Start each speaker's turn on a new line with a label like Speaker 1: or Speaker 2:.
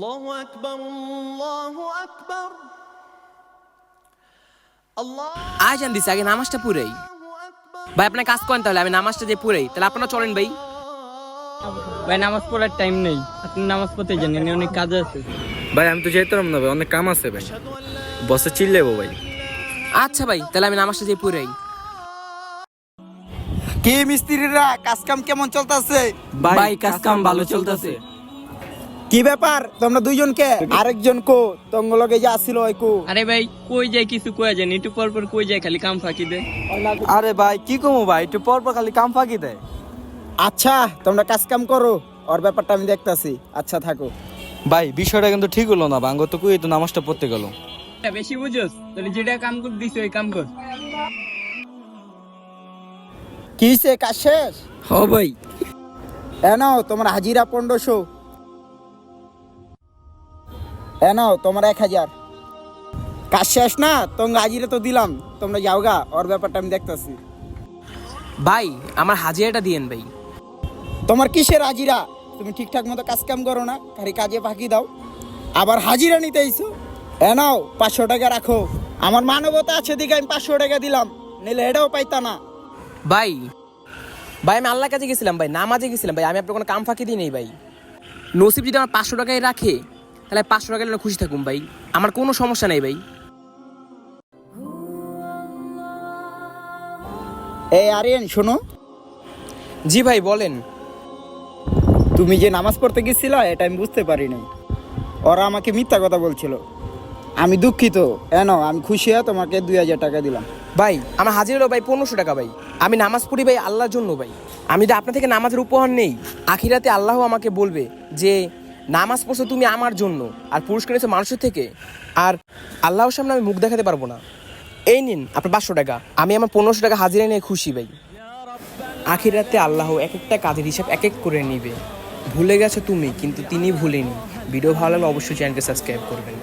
Speaker 1: আল্লাহু আকবার, আল্লাহু আকবার,
Speaker 2: আজান দিছে, আগে নামাজটা পুরাই। ভাই আপনার কাজ করেন, তাহলে আমি নামাজটা যে পুরাই, তাহলে আপনারা চলেন ভাই।
Speaker 3: ভাই নামাজ পড়ার টাইম নেই, আপনি নামাজ পড়তে জানেন, অনেক কাজ আছে।
Speaker 4: ভাই আমি তো যেতাম না ভাই, অনেক কাম আছে ভাই, বসে চিল্লাবো ভাই।
Speaker 2: আচ্ছা ভাই, তাহলে আমি নামাজটা যে পুরাই।
Speaker 5: কি মিস্ত্রিরা, কাজ কাম কেমন চলতেছে?
Speaker 3: ভাই কাজ কাম ভালো চলতেছে।
Speaker 5: কি ব্যাপার তোমরা দুইজনকে? আরেকজন কো তঙ্গ লগে যে আসিল ওই কো?
Speaker 3: আরে ভাই কই যায় কিছু কয়ে যায়, একটু পর পর কই যায়, খালি কাম ফাঁকি দেয়।
Speaker 6: আরে ভাই কি কমো ভাই, একটু পর পর খালি কাম ফাঁকি দেয়।
Speaker 5: আচ্ছা তোমরা কাজ কাম করো, ওর ব্যাপারটা আমি দেখতাছি। আচ্ছা থাকো।
Speaker 6: ভাই বিষয়টা কিন্তু ঠিক হলো না, বাঙ্গ তো কুই তো নামাজটা পড়তে গেল।
Speaker 3: বেশি বুঝোস, তাহলে যেটা কাম কর দিছে ওই কাম কর।
Speaker 5: কি হইছে, কাজ শেষ?
Speaker 3: হ ভাই।
Speaker 5: এনাও তোমার হাজিরা 1500, এনাও তোমার 1000। কাজ শেষ না? তোমার হাজিরা তো দিলাম, তোমরা যাওগা, ওর ব্যাপারটা আমি দেখতাছি।
Speaker 2: ভাই আমার হাজিরাটা দিয়েন ভাই।
Speaker 5: তোমার কিসের হাজিরা? তুমি ঠিকঠাক মতো কাজ কাম করো না, খালি কাজে ফাঁকি দাও, আবার হাজিরা নিতে আইছো। এনাও 500 টাকা রাখো, আমার মানবতা আছে দিকে আমি 500 টাকা দিলাম, নিলে এটাও পাইতা না।
Speaker 2: ভাই ভাই আমি আল্লাহর কাছে গেছিলাম ভাই, নামাজে গেছিলাম ভাই, আমি আপনার কোনো কাম ফাঁকি দিই নেই ভাই। নসিব যদি আমার 500 টাকায় রাখে, তাহলে 500 টাকা খুশি থাকুন ভাই, আমার কোনো সমস্যা নেই ভাই।
Speaker 5: এই আরিয়ান শোনো,
Speaker 2: জি ভাই বলেন।
Speaker 5: তুমি যে নামাজ পড়তে গেছিলা এটা আমি বুঝতে পারি নাই, ওরা আমাকে মিথ্যা কথা বলছিল। আমি দুঃখিত, এনো আমি খুশি হয়ে তোমাকে 2000 টাকা দিলাম।
Speaker 2: ভাই আমার হাজির হলো ভাই 1500 টাকা ভাই, আমি নামাজ পড়ি ভাই আল্লাহর জন্য ভাই। আমি যদি আপনার থেকে নামাজের উপহার নেই, আখিরাতে আল্লাহ আমাকে বলবে যে নামাজ পড়ছো তুমি আমার জন্য, আর পুরস্কার নিয়েছো মানুষের থেকে, আর আল্লাহর সামনে আমি মুখ দেখাতে পারবো না। এই নিন আপনার 500 টাকা, আমি আমার 1500 টাকা হাজিরা নিয়ে খুশি ভাই। আখিরাতে আল্লাহ এক একটা কাজের হিসাব এক এক করে নিবে। ভুলে গেছো তুমি, কিন্তু তিনি ভুলেনি। ভিডিও ভালো লাগলে অবশ্যই চ্যানেলকে সাবস্ক্রাইব করবেন।